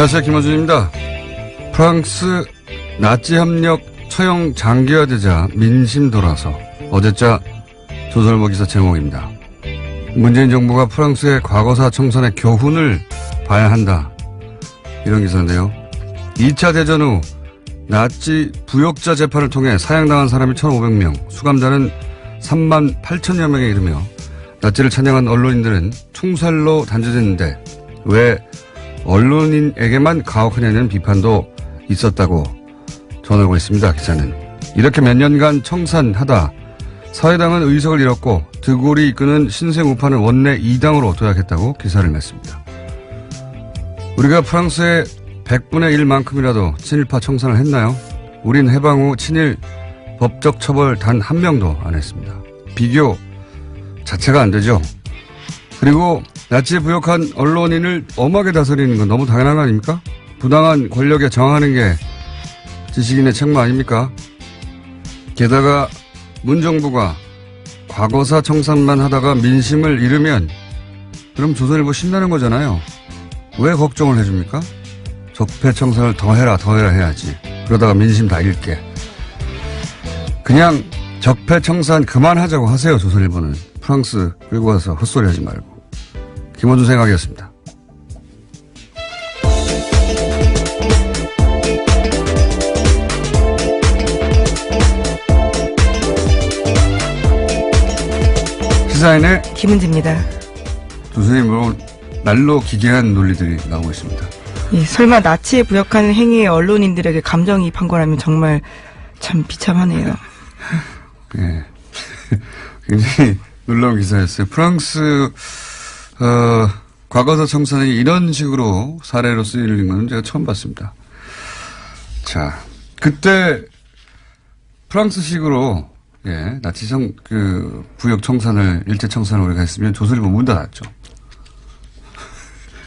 안녕하세요. 김원준입니다. 프랑스 나치 협력 처형 장기화되자 민심 돌아서 어제자 조선일보 기사 제목입니다. 문재인 정부가 프랑스의 과거사 청산의 교훈을 봐야 한다. 이런 기사인데요. 2차 대전 후 나치 부역자 재판을 통해 사형당한 사람이 1,500명, 수감자는 3만 8천여 명에 이르며 나치를 찬양한 언론인들은 총살로 단죄됐는데 왜 언론인에게만 가혹하냐는 비판도 있었다고 전하고 있습니다. 기자는. 이렇게 몇 년간 청산하다 사회당은 의석을 잃었고 드골이 이끄는 신생 우파는 원내 2당으로 도약했다고 기사를 냈습니다. 우리가 프랑스의 100분의 1만큼이라도 친일파 청산을 했나요? 우린 해방 후 친일 법적 처벌 단 한 명도 안 했습니다. 비교 자체가 안 되죠. 그리고 나치에 부역한 언론인을 엄하게 다스리는 건 너무 당연한 거 아닙니까? 부당한 권력에 저항하는 게 지식인의 책무 아닙니까? 게다가 문정부가 과거사 청산만 하다가 민심을 잃으면 그럼 조선일보 신나는 거잖아요. 왜 걱정을 해줍니까? 적폐청산을 더 해라 해야지. 그러다가 민심 다 잃게. 그냥 적폐청산 그만하자고 하세요. 조선일보는. 프랑스 끌고 와서 헛소리 하지 말고. 김원준 생각이었습니다. 시사인의 김은지입니다. 조선일보 날로 기괴한 논리들이 나오고 있습니다. 예, 설마 나치에 부역하는 행위에 언론인들에게 감정이입한 거라면 정말 참 비참하네요. 예. 굉장히 놀라운 기사였어요. 프랑스 과거사 청산이 이런 식으로 사례로 쓰이는 건 제가 처음 봤습니다. 자, 그때 프랑스식으로 예, 나치 부역 청산을 일제 청산을 우리가 했으면 조선일보 문 닫았죠.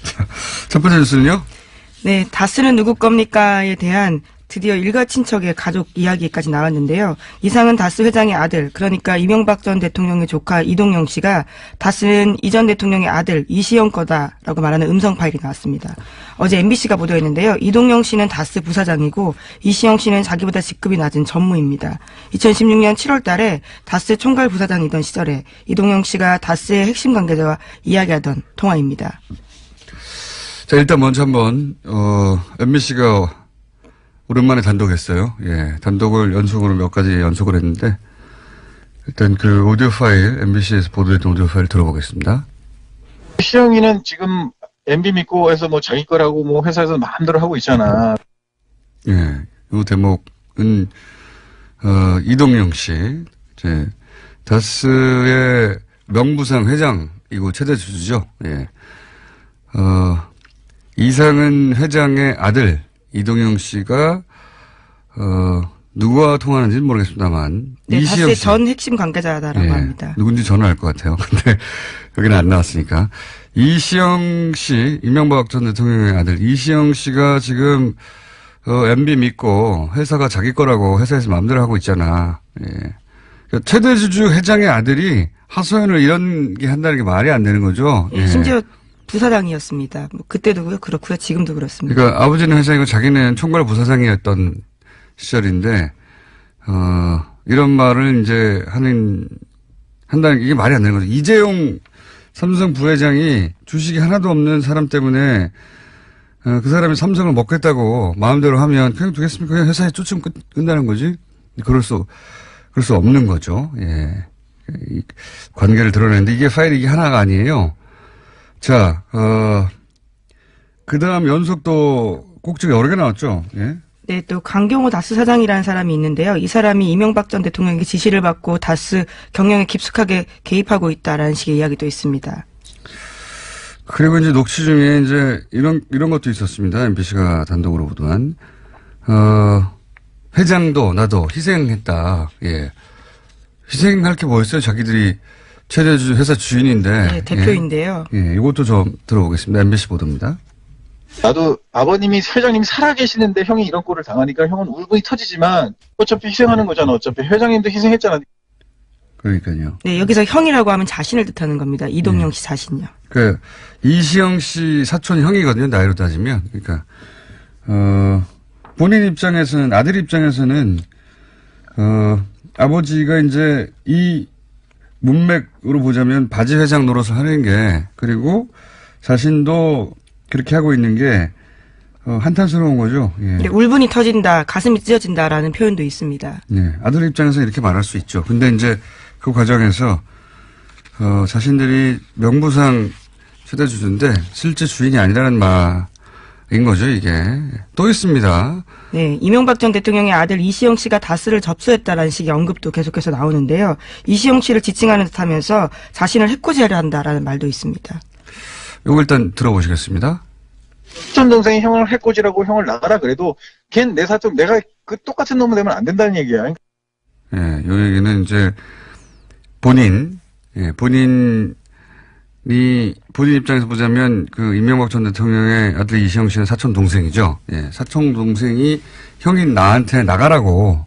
자, 첫 번째 뉴스는요? 네, 다스는 누구 겁니까에 대한 드디어 일가 친척의 가족 이야기까지 나왔는데요. 이상은 다스 회장의 아들, 그러니까 이명박 전 대통령의 조카 이동영 씨가 다스는 이 전 대통령의 아들 이시영 거다라고 말하는 음성 파일이 나왔습니다. 어제 MBC가 보도했는데요. 이동영 씨는 다스 부사장이고 이시영 씨는 자기보다 직급이 낮은 전무입니다. 2016년 7월 달에 다스 총괄 부사장이던 시절에 이동영 씨가 다스의 핵심 관계자와 이야기하던 통화입니다. 자, 일단 먼저 한번 MBC가 오랜만에 단독했어요. 예, 단독을 연속으로 몇 가지 연속을 했는데 일단 그 오디오 파일, MBC에서 보도했던 오디오 파일 들어보겠습니다. 시영이는 지금 MB 믿고 해서 뭐 자기 거라고 뭐 회사에서 마음대로 하고 있잖아. 예, 이 대목은 이동영 씨, 이제 다스의 명부상 회장이고 최대 주주죠. 예, 이상은 회장의 아들. 이동영 씨가 누구와 통화하는지는 모르겠습니다만 네, 이시영 다스의 씨. 전 핵심 관계자다라고 합니다. 누군지 저는 알 것 같아요. 근데 여기는 안 나왔으니까. 이시영 씨, 이명박 전 대통령의 아들 이시영 씨가 지금 MB 믿고 회사가 자기 거라고 회사에서 마음대로 하고 있잖아. 예. 그러니까 최대주주 회장의 아들이 하소연을 이런 게 한다는 게 말이 안 되는 거죠. 예, 심지어 부사장이었습니다. 뭐 그때도 그렇고요. 지금도 그렇습니다. 그러니까 아버지는 회장이고 자기는 총괄 부사장이었던 시절인데 이런 말을 이제 한다는 게 이게 말이 안 되는 거죠. 이재용 삼성 부회장이 주식이 하나도 없는 사람 때문에 그 사람이 삼성을 먹겠다고 마음대로 하면 그냥 두겠습니까? 그냥 회사에 쫓으면 끝나는 거지. 그럴 수 없는 거죠. 예. 이 관계를 드러내는데 이게 파일이 이게 하나가 아니에요. 자, 그 다음 연속도 꼭지가 여러 개 나왔죠. 예. 네, 또 강경호 다스 사장이라는 사람이 있는데요. 이 사람이 이명박 전 대통령에게 지시를 받고 다스 경영에 깊숙하게 개입하고 있다라는 식의 이야기도 있습니다. 그리고 이제 녹취 중에 이제 이런 것도 있었습니다. MBC가 단독으로 보도한 회장도 나도 희생했다. 예. 희생할 게 뭐였어요? 자기들이 최대주 회사 주인인데. 네, 대표인데요. 예, 이것도 좀 들어보겠습니다. MBC 보도입니다. 나도 아버님이 회장님이 살아계시는데 형이 이런 꼴을 당하니까 형은 울분이 터지지만 어차피 희생하는 거잖아. 어차피 회장님도 희생했잖아. 그러니까요. 네, 여기서 형이라고 하면 자신을 뜻하는 겁니다. 이동영 씨 자신요. 그 이시영 씨 사촌 형이거든요. 나이로 따지면. 그러니까 본인 입장에서는 아들 입장에서는 아버지가 이제 이 문맥으로 보자면 바지 회장 노릇을 하는 게 그리고 자신도 그렇게 하고 있는 게 한탄스러운 거죠. 예. 네, 울분이 터진다, 가슴이 찢어진다라는 표현도 있습니다. 네, 아들 입장에서 이렇게 말할 수 있죠. 근데 이제 그 과정에서 자신들이 명부상 최대 주주인데 실제 주인이 아니라는 말인 거죠, 이게. 또 있습니다. 네, 이명박 전 대통령의 아들 이시영 씨가 다스를 접수했다라는 식의 언급도 계속해서 나오는데요. 이시영 씨를 지칭하는 듯하면서 자신을 해코지하려 한다라는 말도 있습니다. 이거 일단 들어보시겠습니다. 사촌 동생이 형을 해코지라고 형을 나가라 그래도 걘 내 사촌 내가 그 똑같은 놈을 되면 안 된다는 얘기야. 예, 요 얘기는 이제 본인 입장에서 보자면 그 이명박 전 대통령의 아들 이시영 씨는 사촌 동생이죠. 예, 사촌 동생이 형인 나한테 나가라고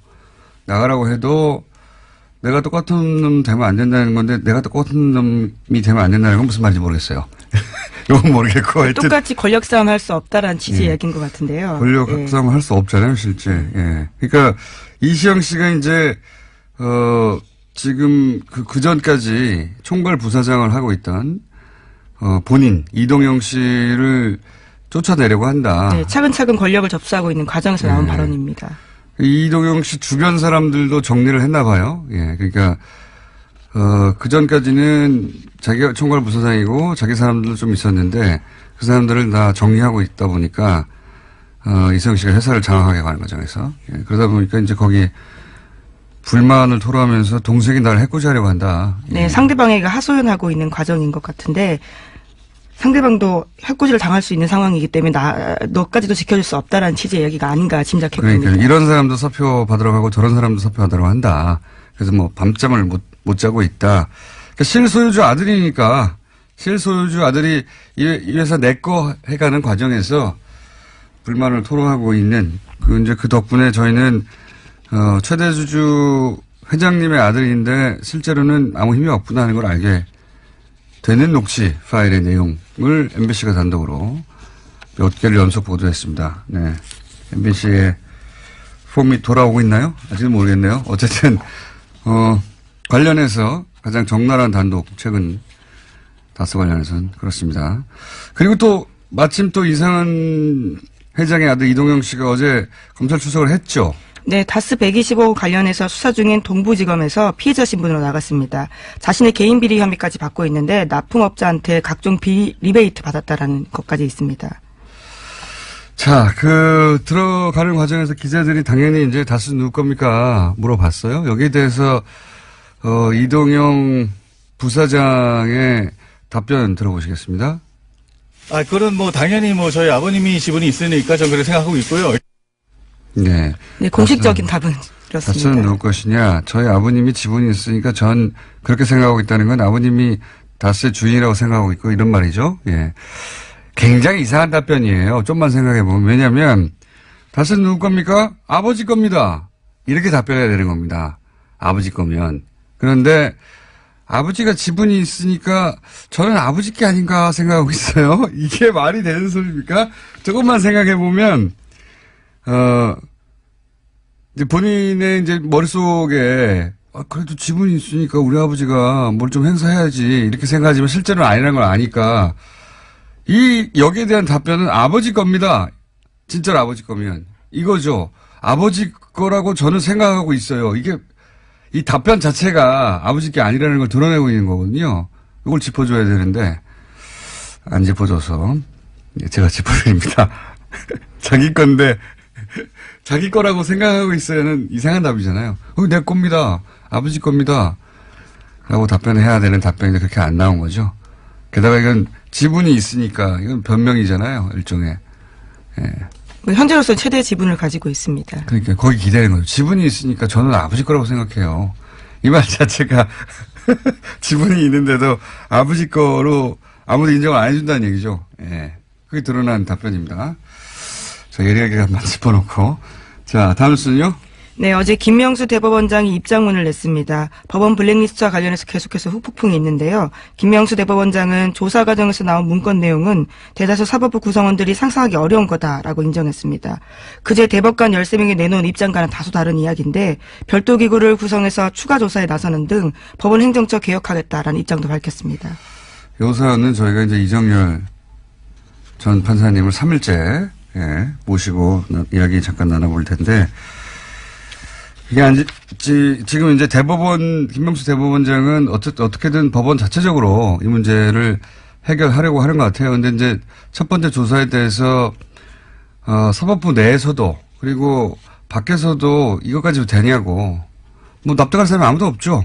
해도 내가 똑같은 놈 되면 안 된다는 건데 내가 똑같은 놈이 되면 안 된다는 건 무슨 말인지 모르겠어요. 이건 모르겠고 하여튼 똑같이 권력 싸움 할 수 없다라는 취지의 예. 얘기인 것 같은데요. 권력 예. 싸움을 할 수 없잖아요, 실제. 예. 그러니까 이시영 씨가 이제 지금 그 전까지 총괄 부사장을 하고 있던 본인 이동영 씨를 쫓아내려고 한다. 네, 차근차근 권력을 접수하고 있는 과정에서 나온 네. 발언입니다. 이동영 씨 주변 사람들도 정리를 했나 봐요. 예. 그러니까 그 전까지는 자기가 총괄 부사장이고 자기 사람들도 좀 있었는데 그 사람들을 다 정리하고 있다 보니까 이시영 씨가 회사를 장악하게 가는 과정에서 예. 그러다 보니까 이제 거기 불만을 토로하면서 동생이 나를 해코지하려고 한다. 네, 예. 상대방에게 하소연하고 있는 과정인 것 같은데 상대방도 해코지를 당할 수 있는 상황이기 때문에 너까지도 지켜줄 수 없다라는 취지의 얘기가 아닌가 짐작해봅니다. 그러니까 이런 사람도 사표 받으러 가고 저런 사람도 사표 받으러 한다. 그래서 뭐 밤잠을 못 자고 있다. 그러니까 실소유주 아들이니까 실소유주 아들이 이 회사 내 거 해가는 과정에서 불만을 토로하고 있는 이제 그 덕분에 저희는 최대 주주 회장님의 아들인데 실제로는 아무 힘이 없구나 하는 걸 알게 되는 녹취 파일의 내용을 MBC가 단독으로 몇 개를 연속 보도했습니다. 네. MBC의 폼이 돌아오고 있나요? 아직은 모르겠네요. 어쨌든 관련해서 가장 적나라한 단독 최근 다스 관련해서는 그렇습니다. 그리고 또 마침 또 이상한 회장의 아들 이동영 씨가 어제 검찰 출석을 했죠. 네, 다스 125호 관련해서 수사 중인 동부지검에서 피해자 신분으로 나갔습니다. 자신의 개인 비리 혐의까지 받고 있는데 납품업자한테 각종 리베이트 받았다라는 것까지 있습니다. 자, 들어가는 과정에서 기자들이 당연히 이제 다스 누구 겁니까? 물어봤어요. 여기에 대해서, 이동영 부사장의 답변 들어보시겠습니다. 그건 당연히 저희 아버님이 지분이 있으니까 저는 그렇게 생각하고 있고요. 네. 네, 공식적인 답은 다스는 이렇습니다. 누구 것이냐? 저희 아버님이 지분이 있으니까 전 그렇게 생각하고 있다는 건 아버님이 다스의 주인이라고 생각하고 있고 이런 말이죠. 예. 굉장히 이상한 답변이에요. 좀만 생각해보면. 왜냐면, 다스는 누구 겁니까? 아버지 겁니다. 이렇게 답변해야 되는 겁니다. 아버지 거면. 그런데, 아버지가 지분이 있으니까 저는 아버지 게 아닌가 생각하고 있어요. 이게 말이 되는 소리입니까? 조금만 생각해보면, 이제 본인의 이제 머릿속에, 그래도 지분이 있으니까 우리 아버지가 뭘 좀 행사해야지. 이렇게 생각하지만 실제로는 아니라는 걸 아니까, 여기에 대한 답변은 아버지 겁니다. 진짜로 아버지 거면. 이거죠. 아버지 거라고 저는 생각하고 있어요. 이 답변 자체가 아버지 게 아니라는 걸 드러내고 있는 거거든요. 이걸 짚어줘야 되는데, 안 짚어줘서, 제가 짚어드립니다. 자기 건데, 자기 거라고 생각하고 있어야는 이상한 답이잖아요. 내 겁니다. 아버지 겁니다. 라고 답변을 해야 되는 답변인데 그렇게 안 나온 거죠. 게다가 이건 지분이 있으니까 이건 변명이잖아요. 일종의. 예. 현재로서 최대 지분을 가지고 있습니다. 그러니까 거기 기대는 거죠. 지분이 있으니까 저는 아버지 거라고 생각해요. 이 말 자체가 지분이 있는데도 아버지 거로 아무도 인정을 안 해준다는 얘기죠. 예. 그게 드러난 답변입니다. 자, 예리하게 한번 짚어놓고. 자, 다음 순요. 네, 어제 김명수 대법원장이 입장문을 냈습니다. 법원 블랙리스트와 관련해서 계속해서 후폭풍이 있는데요. 김명수 대법원장은 조사 과정에서 나온 문건 내용은 대다수 사법부 구성원들이 상상하기 어려운 거다라고 인정했습니다. 그제 대법관 13명이 내놓은 입장과는 다소 다른 이야기인데 별도 기구를 구성해서 추가 조사에 나서는 등 법원 행정처 개혁하겠다라는 입장도 밝혔습니다. 요 사안은 저희가 이제 이정열 전 판사님을 3일째 모시고 이야기 잠깐 나눠볼 텐데 이게 지금 이제 김명수 대법원장은 어떻게든 법원 자체적으로 이 문제를 해결하려고 하는 것 같아요. 근데 이제 첫 번째 조사에 대해서, 사법부 내에서도 그리고 밖에서도 이것까지 되냐고 뭐 납득할 사람이 아무도 없죠.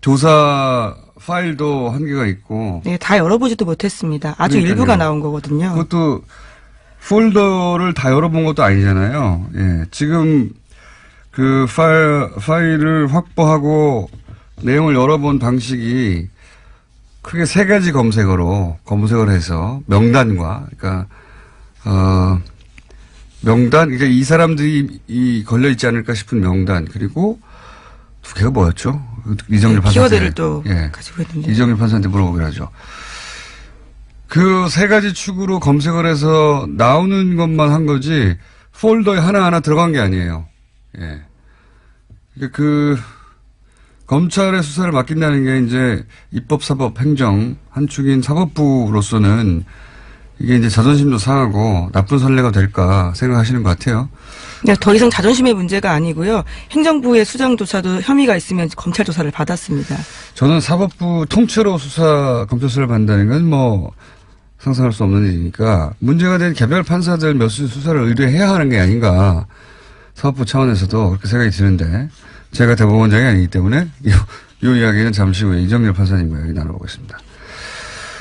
조사 파일도 한계가 있고. 네, 다 열어보지도 못했습니다. 아주 그러니까요. 일부가 나온 거거든요. 그것도 폴더를 다 열어본 것도 아니잖아요. 예. 지금 그 파일을 확보하고 내용을 열어본 방식이 크게 3가지 검색을 해서 명단과, 그러니까, 명단, 그러니까 이 사람들이 걸려있지 않을까 싶은 명단, 그리고 2개가 뭐였죠? 이정일 판사한테. 키워드를 또 가지고 있는데. 이정일 판사한테 물어보기로 하죠. 그 3가지 축으로 검색을 해서 나오는 것만 한 거지, 폴더에 하나하나 들어간 게 아니에요. 예. 검찰의 수사를 맡긴다는 게 이제 입법, 사법, 행정 한 축인 사법부로서는 이게 이제 자존심도 상하고 나쁜 선례가 될까 생각하시는 것 같아요. 네, 더 이상 자존심의 문제가 아니고요. 행정부의 수장조차도 혐의가 있으면 검찰 조사를 받았습니다. 저는 사법부 통째로 검찰 수사를 받는다는 건 뭐 상상할 수 없는 일이니까 문제가 된 개별 판사들 몇 수 수사를 의뢰해야 하는 게 아닌가. 사법부 차원에서도 그렇게 생각이 드는데 제가 대법원장이 아니기 때문에 이 이야기는 잠시 후에 이정열 판사님과 이야기 나눠보겠습니다.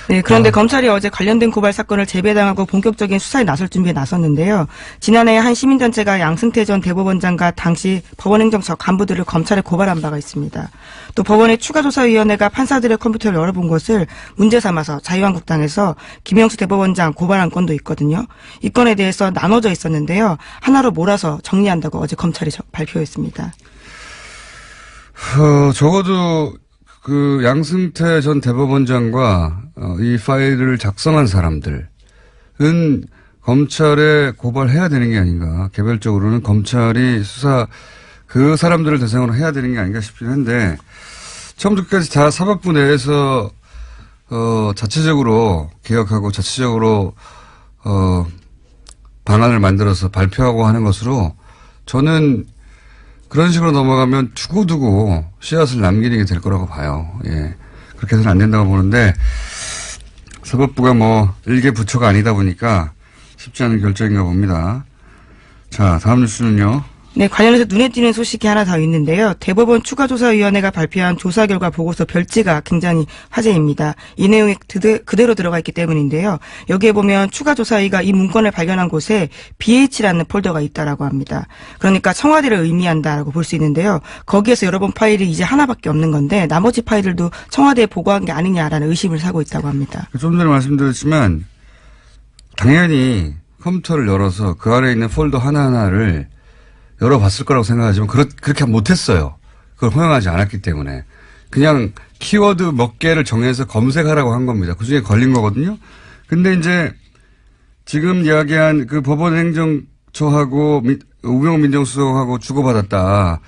네, 그런데 검찰이 어제 관련된 고발 사건을 재배당하고 본격적인 수사에 나설 준비에 나섰는데요. 지난해 한 시민단체가 양승태 전 대법원장과 당시 법원행정처 간부들을 검찰에 고발한 바가 있습니다. 또 법원의 추가조사위원회가 판사들의 컴퓨터를 열어본 것을 문제 삼아서 자유한국당에서 김영수 대법원장 고발한 건도 있거든요. 이 건에 대해서 나눠져 있었는데요. 하나로 몰아서 정리한다고 어제 검찰이 발표했습니다. 적어도 그 양승태 전 대법원장과 이 파일을 작성한 사람들은 검찰에 고발해야 되는 게 아닌가. 개별적으로는 검찰이 그 사람들을 대상으로 해야 되는 게 아닌가 싶긴 한데 처음부터 끝까지 다 사법부 내에서 자체적으로 개혁하고 자체적으로 방안을 만들어서 발표하고 하는 것으로 저는 그런 식으로 넘어가면 두고두고 씨앗을 남기는 게 될 거라고 봐요. 예. 그렇게 해서는 안 된다고 보는데, 사법부가 뭐, 일개 부처가 아니다 보니까 쉽지 않은 결정인가 봅니다. 자, 다음 뉴스는요. 네, 관련해서 눈에 띄는 소식이 하나 더 있는데요. 대법원 추가조사위원회가 발표한 조사 결과 보고서 별지가 굉장히 화제입니다. 이 내용이 그대로 들어가 있기 때문인데요. 여기에 보면 추가조사위가 이 문건을 발견한 곳에 BH라는 폴더가 있다라고 합니다. 그러니까 청와대를 의미한다라고 볼 수 있는데요. 거기에서 열어본 파일이 이제 하나밖에 없는 건데 나머지 파일들도 청와대에 보고한 게 아니냐라는 의심을 사고 있다고 합니다. 좀 전에 말씀드렸지만 당연히 컴퓨터를 열어서 그 안에 있는 폴더 하나하나를 열어봤을 거라고 생각하지만 그렇게 못했어요. 그걸 허용하지 않았기 때문에. 그냥 키워드 몇 개를 정해서 검색하라고 한 겁니다. 그중에 걸린 거거든요. 근데 이제 지금 이야기한 그 법원행정처하고 우병우 민정수석하고 주고받았다.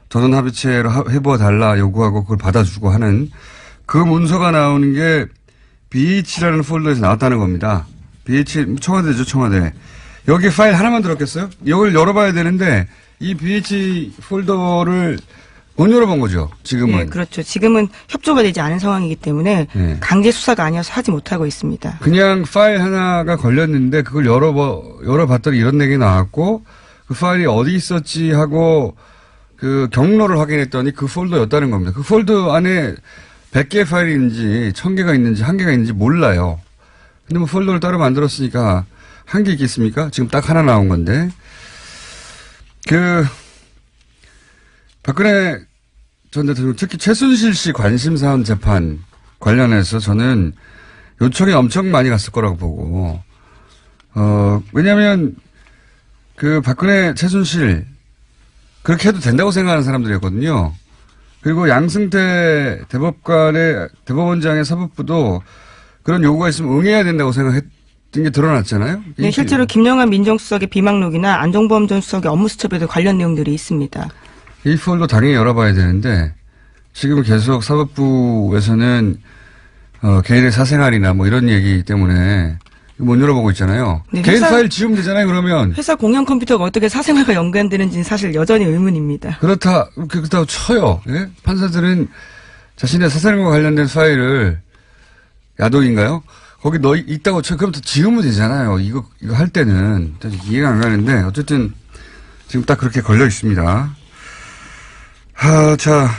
전원 합의체로 해부어달라 요구하고 그걸 받아주고 하는 그 문서가 나오는 게 BH라는 폴더에서 나왔다는 겁니다. BH, 청와대죠, 청와대. 여기 파일 하나만 들었겠어요? 이걸 열어봐야 되는데 이 BH 폴더를 못 열어본 거죠, 지금은. 네, 그렇죠. 지금은 협조가 되지 않은 상황이기 때문에 네. 강제 수사가 아니어서 하지 못하고 있습니다. 그냥 파일 하나가 걸렸는데 그걸 열어봤더니 이런 얘기 나왔고 그 파일이 어디 있었지 하고 그 경로를 확인했더니 그 폴더였다는 겁니다. 그 폴더 안에 100개의 파일이 있는지 1000개가 있는지 1개가 있는지 몰라요. 근데 뭐 폴더를 따로 만들었으니까 1개 있겠습니까? 지금 딱 하나 나온 건데. 박근혜 전 대통령 특히 최순실 씨 관심사안 재판 관련해서 저는 요청이 엄청 많이 갔을 거라고 보고, 왜냐면 그 박근혜 최순실 그렇게 해도 된다고 생각하는 사람들이었거든요. 그리고 양승태 대법원장의 사법부도 그런 요구가 있으면 응해야 된다고 생각했던 게 드러났잖아요. 네, 실제로 김영환 민정수석의 비망록이나 안종범 전 수석의 업무 수첩에도 관련 내용들이 있습니다. 이 폴도 당연히 열어봐야 되는데 지금 계속 사법부에서는 개인의 사생활이나 뭐 이런 얘기 때문에 못 열어보고 있잖아요. 네, 개인 파일 지우면 되잖아요, 그러면. 회사 공용 컴퓨터가 어떻게 사생활과 연관되는지는 사실 여전히 의문입니다. 그렇다고 쳐요. 예? 판사들은 자신의 사생활과 관련된 파일을 야동인가요? 거기 있다고 쳐. 그럼 또 지우면 되잖아요. 이거 할 때는. 이해가 안 가는데, 어쨌든 지금 딱 그렇게 걸려 있습니다. 자,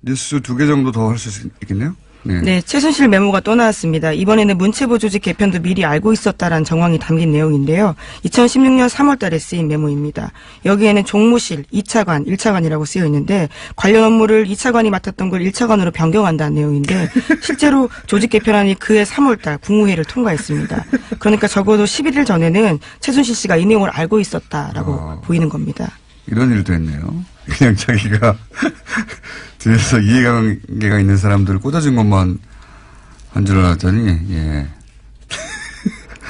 뉴스 2개 정도 더 할 수 있겠네요? 네, 최순실 메모가 또 나왔습니다. 이번에는 문체부 조직 개편도 미리 알고 있었다라는 정황이 담긴 내용인데요. 2016년 3월 달에 쓰인 메모입니다. 여기에는 종무실, 2차관, 1차관이라고 쓰여 있는데 관련 업무를 2차관이 맡았던 걸 1차관으로 변경한다는 내용인데 실제로 조직 개편안이 그해 3월 달 국무회의를 통과했습니다. 그러니까 적어도 11일 전에는 최순실 씨가 이 내용을 알고 있었다라고 보이는 겁니다. 이런 일도 했네요. 그냥 자기가 뒤에서 이해관계가 있는 사람들을 꽂아준 것만 한 줄 알았더니, 예.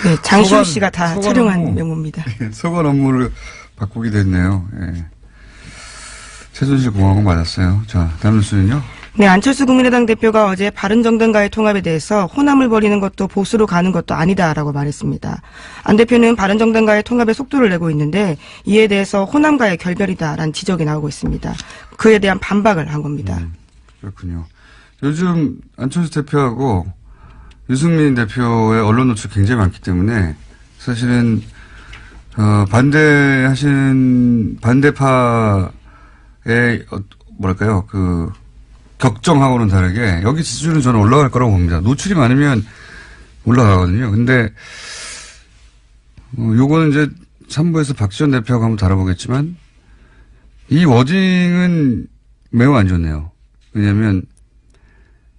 네, 장시호 씨가 다 촬영한 메모입니다. 소관 업무를 바꾸게 됐네요. 예. 최순실 공화국 맞았어요. 자, 다음 뉴스는요? 네, 안철수 국민의당 대표가 어제 바른정당과의 통합에 대해서 호남을 벌이는 것도 보수로 가는 것도 아니다라고 말했습니다. 안 대표는 바른정당과의 통합에 속도를 내고 있는데 이에 대해서 호남과의 결별이다라는 지적이 나오고 있습니다. 그에 대한 반박을 한 겁니다. 그렇군요. 요즘 안철수 대표하고 유승민 대표의 언론 노출 굉장히 많기 때문에 사실은 반대파의 뭐랄까요 격정하고는 다르게 여기 지지율은 저는 올라갈 거라고 봅니다. 노출이 많으면 올라가거든요. 근데 요거는 이제 3부에서 박지원 대표하고 한번 다뤄보겠지만 이 워딩은 매우 안 좋네요. 왜냐하면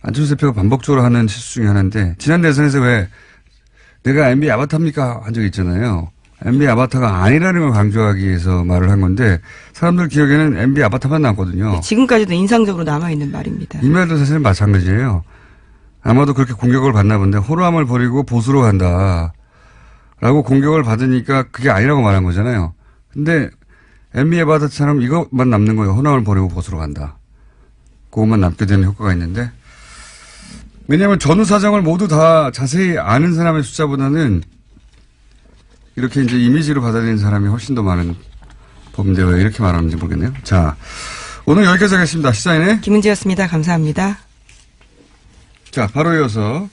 안철수 대표가 반복적으로 하는 실수 중에 하나인데 지난 대선에서 왜 내가 MB 아바타입니까 한 적이 있잖아요. MB 아바타가 아니라는 걸 강조하기 위해서 말을 한 건데 사람들 기억에는 MB 아바타만 남거든요. 네, 지금까지도 인상적으로 남아있는 말입니다. 이 말도 사실은 마찬가지예요. 아마도 그렇게 공격을 받나 본데 호남을 버리고 보수로 간다 라고 공격을 받으니까 그게 아니라고 말한 거잖아요. 근데 MB 아바타처럼 이것만 남는 거예요. 호남을 버리고 보수로 간다. 그것만 남게 되는 효과가 있는데 왜냐하면 전후 사정을 모두 다 자세히 아는 사람의 숫자보다는 이렇게 이제 이미지로 받아들이는 사람이 훨씬 더 많은 법인데 왜 이렇게 말하는지 모르겠네요. 자, 오늘 여기까지 하겠습니다. 시사인의 김은지였습니다. 감사합니다. 자, 바로 이어서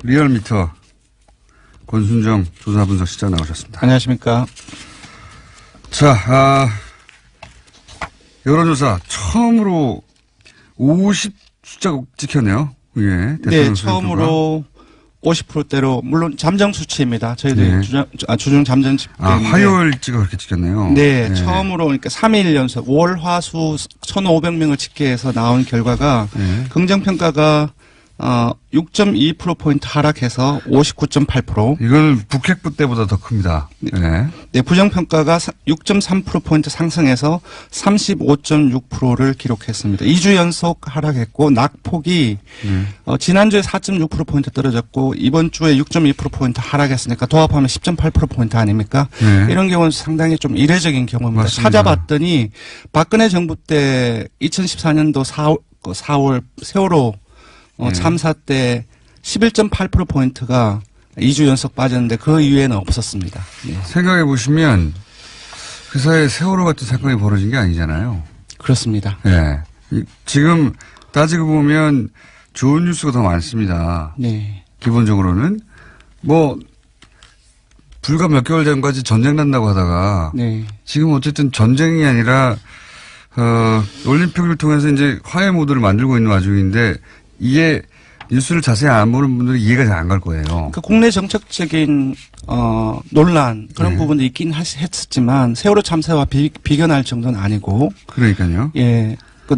리얼미터 권순정 조사분석실장 나오셨습니다. 안녕하십니까. 자, 여론조사 처음으로 50 숫자 찍혔네요. 예, 네, 처음으로 50%대로 물론 잠정 수치입니다. 저희들이 네. 주중 잠정 집계. 화요일치가 그렇게 찍혔네요. 네, 처음으로 그러니까 3일 연속 월, 화, 수 1,500명을 집계해서 나온 결과가 네. 긍정평가가 6.2%포인트 하락해서 59.8%. 이건 북핵부 때보다 더 큽니다. 네. 네, 부정평가가 6.3%포인트 상승해서 35.6%를 기록했습니다. 2주 연속 하락했고, 낙폭이, 지난주에 4.6%포인트 떨어졌고, 이번 주에 6.2%포인트 하락했으니까 도합하면 10.8%포인트 아닙니까? 네. 이런 경우는 상당히 좀 이례적인 경우입니다. 맞습니다. 찾아봤더니, 박근혜 정부 때 2014년도 4월 세월호 참사 때 11.8%포인트가 2주 연속 빠졌는데 그 이후에는 없었습니다. 네. 생각해 보시면 그 사이에 세월호 같은 사건이 벌어진 게 아니잖아요. 그렇습니다. 네. 지금 따지고 보면 좋은 뉴스가 더 많습니다. 네. 기본적으로는 뭐 불과 몇 개월 전까지 전쟁 난다고 하다가 네. 지금 어쨌든 전쟁이 아니라 올림픽을 통해서 이제 화해 모드를 만들고 있는 와중인데 이게 뉴스를 자세히 안 보는 분들이 이해가 잘 안 갈 거예요. 그 국내 정책적인 논란 그런 네. 부분도 있긴 했었지만 세월호 참사와 비견할 정도는 아니고 그러니까요. 예. 그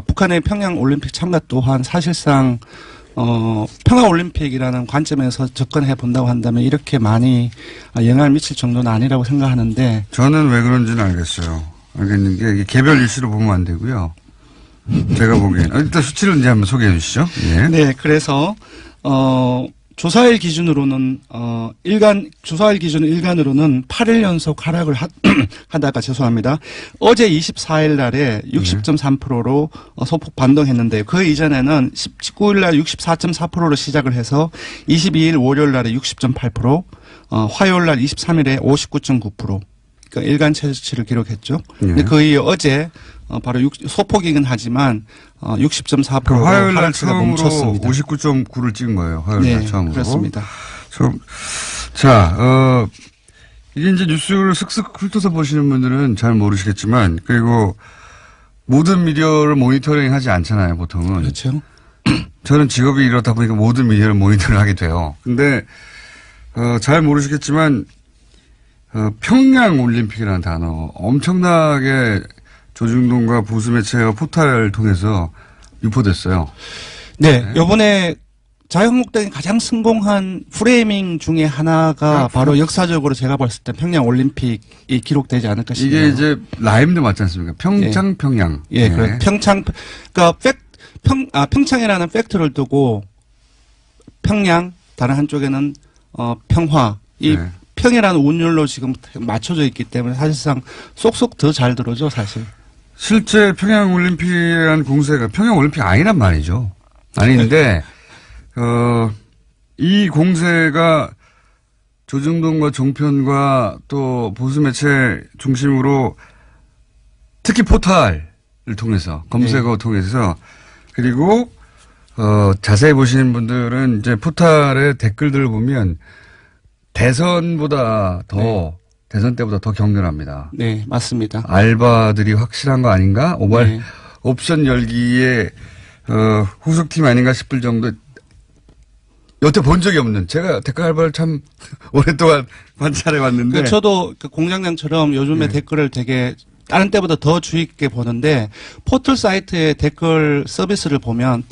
북한의 평양 올림픽 참가 또한 사실상 평화올림픽이라는 관점에서 접근해 본다고 한다면 이렇게 많이 영향을 미칠 정도는 아니라고 생각하는데. 저는 왜 그런지는 알겠어요. 알겠는 게 이게 개별 이슈로 보면 안 되고요. 제가 보기엔. 일단 수치를 이제 한번 소개해 주시죠. 예. 네, 그래서, 조사일 기준으로는, 조사일 기준 일간으로는 8일 연속 하락을 하다가 죄송합니다. 어제 24일 날에 60.3%로 소폭 반등했는데요. 그 이전에는 19일 날 64.4%로 시작을 해서 22일 월요일 날에 60.8%, 화요일 날 23일에 59.9%. 그러니까 일간 최저치를 기록했죠. 근데 거의 어제 바로 소폭이긴 하지만 60.4%로 화요일 날 하락세가 처음으로 멈췄습니다. 59.9를 찍은 거예요. 화요일 날 네, 처음으로. 그렇습니다. 자, 이게 이제 뉴스를 슥슥 훑어서 보시는 분들은 잘 모르시겠지만, 그리고 모든 미디어를 모니터링 하지 않잖아요, 보통은. 그렇죠. 저는 직업이 이렇다 보니까 모든 미디어를 모니터링 하게 돼요. 근데, 잘 모르시겠지만, 평양 올림픽이라는 단어 엄청나게 조중동과 보수 매체와 포탈을 통해서 유포됐어요. 네, 요번에 자유한국당이 가장 성공한 프레이밍 중에 하나가 바로 역사적으로 제가 봤을 때 평양 올림픽이 기록되지 않을까 싶네요. 이게 이제 라임도 맞지 않습니까? 평창, 평양. 예, 그래. 평창, 그러니까 평창이라는 팩트를 두고 평양, 다른 한쪽에는 평화, 이 네. 평이라는 운율로 지금 맞춰져 있기 때문에 사실상 쏙쏙 더 잘 들어오죠, 사실. 실제 평양 올림픽이라는 공세가 평양 올림픽 아니란 말이죠. 아닌데, 이 공세가 조중동과 종편과 또 보수 매체 중심으로 특히 포탈을 통해서, 검색어 통해서, 그리고, 자세히 보시는 분들은 이제 포탈의 댓글들을 보면 대선보다 더, 대선 때보다 더 격렬합니다. 네, 맞습니다. 알바들이 확실한 거 아닌가? 네. 옵션 열기에, 후속팀 아닌가 싶을 정도, 여태 본 적이 없는, 제가 댓글 알바를 참 오랫동안 관찰해 왔는데. 저도 그 공장장처럼 요즘에 댓글을 되게 다른 때보다 더 주의 깊게 보는데 포털 사이트의 댓글 서비스를 보면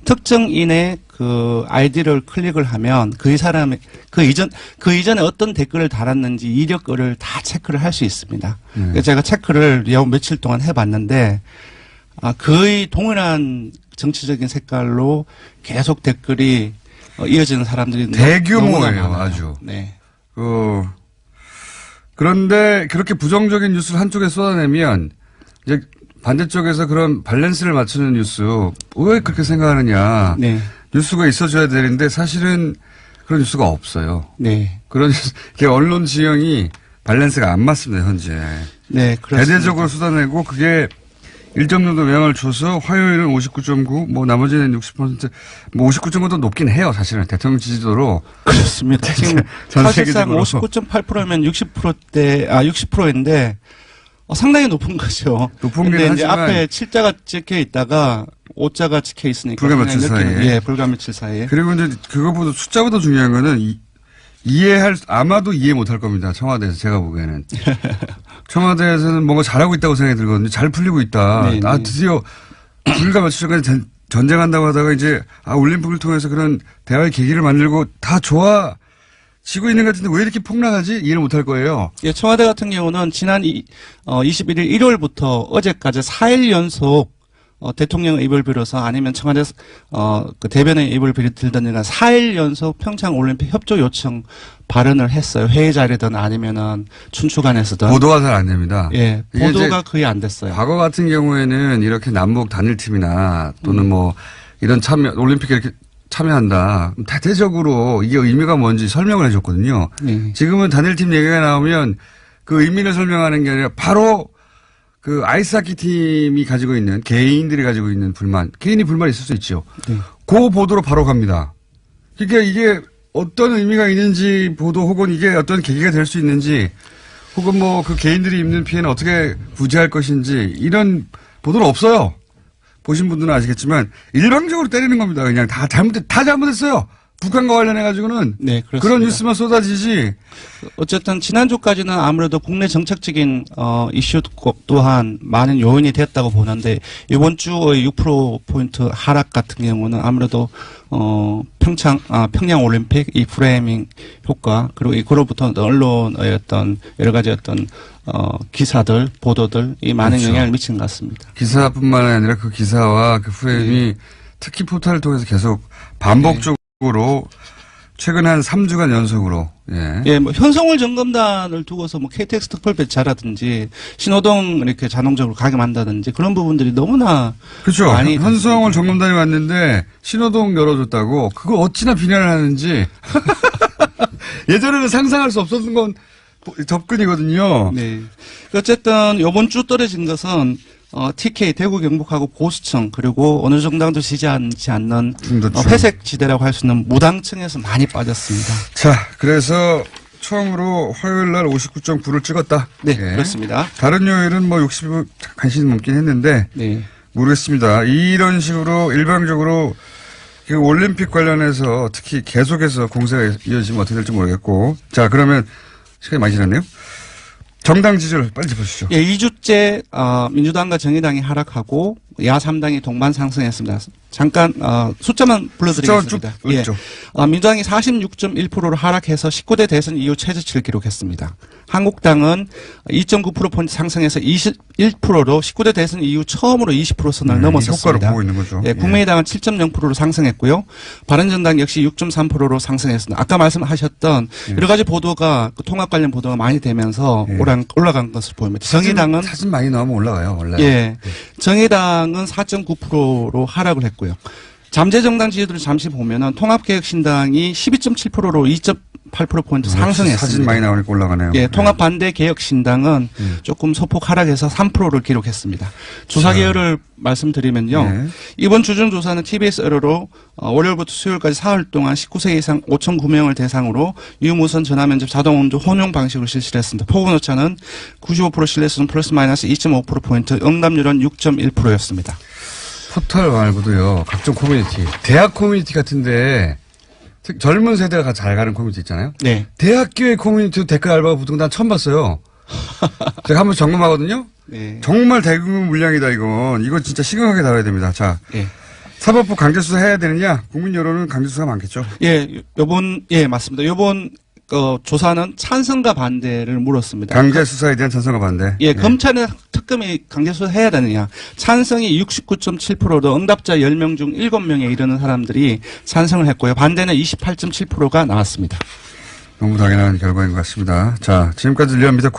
특정인의 그 아이디를 클릭을 하면 그 사람의 그 이전에 어떤 댓글을 달았는지 이력을 다 체크를 할 수 있습니다. 그래서 제가 체크를 며칠 동안 해봤는데 거의 동일한 정치적인 색깔로 계속 댓글이 이어지는 사람들이 대규모예요, 아주. 네. 그런데 그렇게 부정적인 뉴스를 한쪽에 쏟아내면 이제 반대쪽에서 그런 밸런스를 맞추는 뉴스 왜 그렇게 생각하느냐. 네. 뉴스가 있어줘야 되는데 사실은 그런 뉴스가 없어요. 네. 그런 언론 지형이 밸런스가 안 맞습니다, 현재. 네, 그렇습니다. 대대적으로 쏟아내고 그게 일정 정도 영향을 줘서 화요일은 59.9, 뭐 나머지는 60%, 뭐 59.9도 높긴 해요, 사실은. 대통령 지지도로. 그렇습니다. 지금 전 사실상 세계적으로. 59.8%면 60%인데 상당히 높은 거죠. 높은 근데 긴 이제 하지만 앞에 7자가 찍혀 있다가 5자가 찍혀 있으니까 불과 며칠 상당히 사이에. 예, 불과 며칠 사이에. 그리고 이제 그것보다 숫자보다 중요한 거는 아마도 이해 못할 겁니다. 청와대에서 제가 보기에는. 청와대에서는 뭔가 잘하고 있다고 생각이 들거든요. 잘 풀리고 있다. 네, 네. 드디어 불과 며칠 전까지 전쟁한다고 하다가 이제 올림픽을 통해서 그런 대화의 계기를 만들고 다 좋아지고 있는 것 같은데 왜 이렇게 폭락하지? 이해를 못할 거예요. 예, 청와대 같은 경우는 지난 21일 일요일부터 어제까지 4일 연속 대통령의 입을 빌어서 아니면 청와대 그 대변의 입을 빌든지가 4일 연속 평창 올림픽 협조 요청 발언을 했어요. 회의 자리든 아니면은 춘추관에서든. 보도가 잘 안 됩니다. 예, 이게 보도가 이제 거의 안 됐어요. 과거 같은 경우에는 이렇게 남북 단일팀이나 또는 뭐 이런 올림픽에 이렇게 참여한다. 대대적으로 이게 의미가 뭔지 설명을 해줬거든요. 지금은 단일팀 얘기가 나오면 그 의미를 설명하는 게 아니라 바로 그 아이스하키 팀이 가지고 있는 개인들이 가지고 있는 불만, 개인이 불만이 있을 수 있죠. 그 보도로 바로 갑니다. 그러니까 이게 어떤 의미가 있는지 보도 혹은 이게 어떤 계기가 될 수 있는지 혹은 뭐 그 개인들이 입는 피해는 어떻게 구제할 것인지 이런 보도는 없어요. 보신 분들은 아시겠지만 일방적으로 때리는 겁니다. 그냥 다 잘못했어요. 북한과 관련해가지고는 네, 그렇습니다. 그런 뉴스만 쏟아지지. 어쨌든 지난주까지는 아무래도 국내 정책적인 이슈 또한 많은 요인이 됐다고 보는데 이번 주의 6%포인트 하락 같은 경우는 아무래도 평양 올림픽 이 프레이밍 효과 그리고 그로부터 언론의 어떤 여러 가지 어떤 기사들 보도들 이 많은 그렇죠. 영향을 미친 것 같습니다. 기사뿐만 아니라 그 기사와 그 프레임이 특히 포털을 통해서 계속 반복적으로 최근 한 3주간 연속으로 예, 뭐 현송월 점검단을 두고서 뭐 KTX 특별 배차라든지 신호등 이렇게 자동적으로 가게 만다든지 그런 부분들이 너무나 그렇죠. 많이 현수원을 점검단이 왔는데 신호등 열어줬다고 그거 어찌나 비난을 하는지 예전에는 상상할 수 없었던 건 접근이거든요. 네. 어쨌든 이번 주 떨어진 것은 TK 대구 경북하고 보수층 그리고 어느 정당도 지지하지 않는 중도층. 회색 지대라고 할 수 있는 무당층에서 많이 빠졌습니다. 자, 그래서 처음으로 화요일 날 59.9를 찍었다. 네, 예. 그렇습니다. 다른 요일은 뭐 60을 간신히 넘긴 했는데 네. 모르겠습니다. 이런 식으로 일방적으로 그 올림픽 관련해서 특히 계속해서 공세가 이어지면 어떻게 될지 모르겠고. 자, 그러면 시간이 많이 지났네요. 정당 지지를 빨리 짚어주시죠. 예, 2주째 민주당과 정의당이 하락하고 야3당이 동반 상승했습니다. 잠깐 숫자만 불러드리겠습니다. 쭉 읽죠. 민주당이 46.1%로 하락해서 19대 대선 이후 최저치를 기록했습니다. 한국당은 2.9%포인트 상승해서 21%로 19대 대선 이후 처음으로 20% 선을 넘었었습니다. 효과를 보고 있는 거죠. 예, 국민의당은 7.0%로 상승했고요. 바른정당 역시 6.3%로 상승했습니다. 아까 말씀하셨던 여러 가지 보도가 그 통합 관련 보도가 많이 되면서 올라간 것을 보입니다. 정의당은 사진 많이 나오면 올라가요, 원래. 예, 정의당은 4.9%로 하락을 했고요. 잠재정당 지지도를 잠시 보면은 통합개혁신당이 12.7%로 2.8%포인트 상승했습니다. 사진 많이 나오니까 올라가네요. 예, 통합반대개혁신당은 조금 소폭 하락해서 3%를 기록했습니다. 조사계열을 말씀드리면요. 네. 이번 주중조사는 TBS 에러로 월요일부터 수요일까지 사흘 동안 19세 이상 5,009명을 대상으로 유무선 전화면접 자동응답 혼용 방식으로 실시를 했습니다. 포근오차는 95% 신뢰수준 플러스 마이너스 2.5%포인트, 응답률은 6.1%였습니다. 포털 말고도요, 각종 커뮤니티, 대학 커뮤니티 같은데, 젊은 세대가 잘 가는 커뮤니티 있잖아요. 네. 대학교의 커뮤니티도 댓글 알바가 붙은 거 난 처음 봤어요. 제가 한번 점검하거든요. 네. 정말 대규모 물량이다, 이건. 이거 진짜 심각하게 다뤄야 됩니다. 자, 예. 사법부 강제수사 해야 되느냐? 국민 여론은 강제수사가 많겠죠. 예, 예, 맞습니다. 요번 조사는 찬성과 반대를 물었습니다. 강제수사에 대한 찬성과 반대. 예, 검찰은 특검이 강제수사 해야 되느냐. 찬성이 69.7%로 응답자 10명 중 7명에 이르는 사람들이 찬성을 했고요. 반대는 28.7%가 나왔습니다. 너무 당연한 결과인 것 같습니다. 자, 지금까지 리얼미터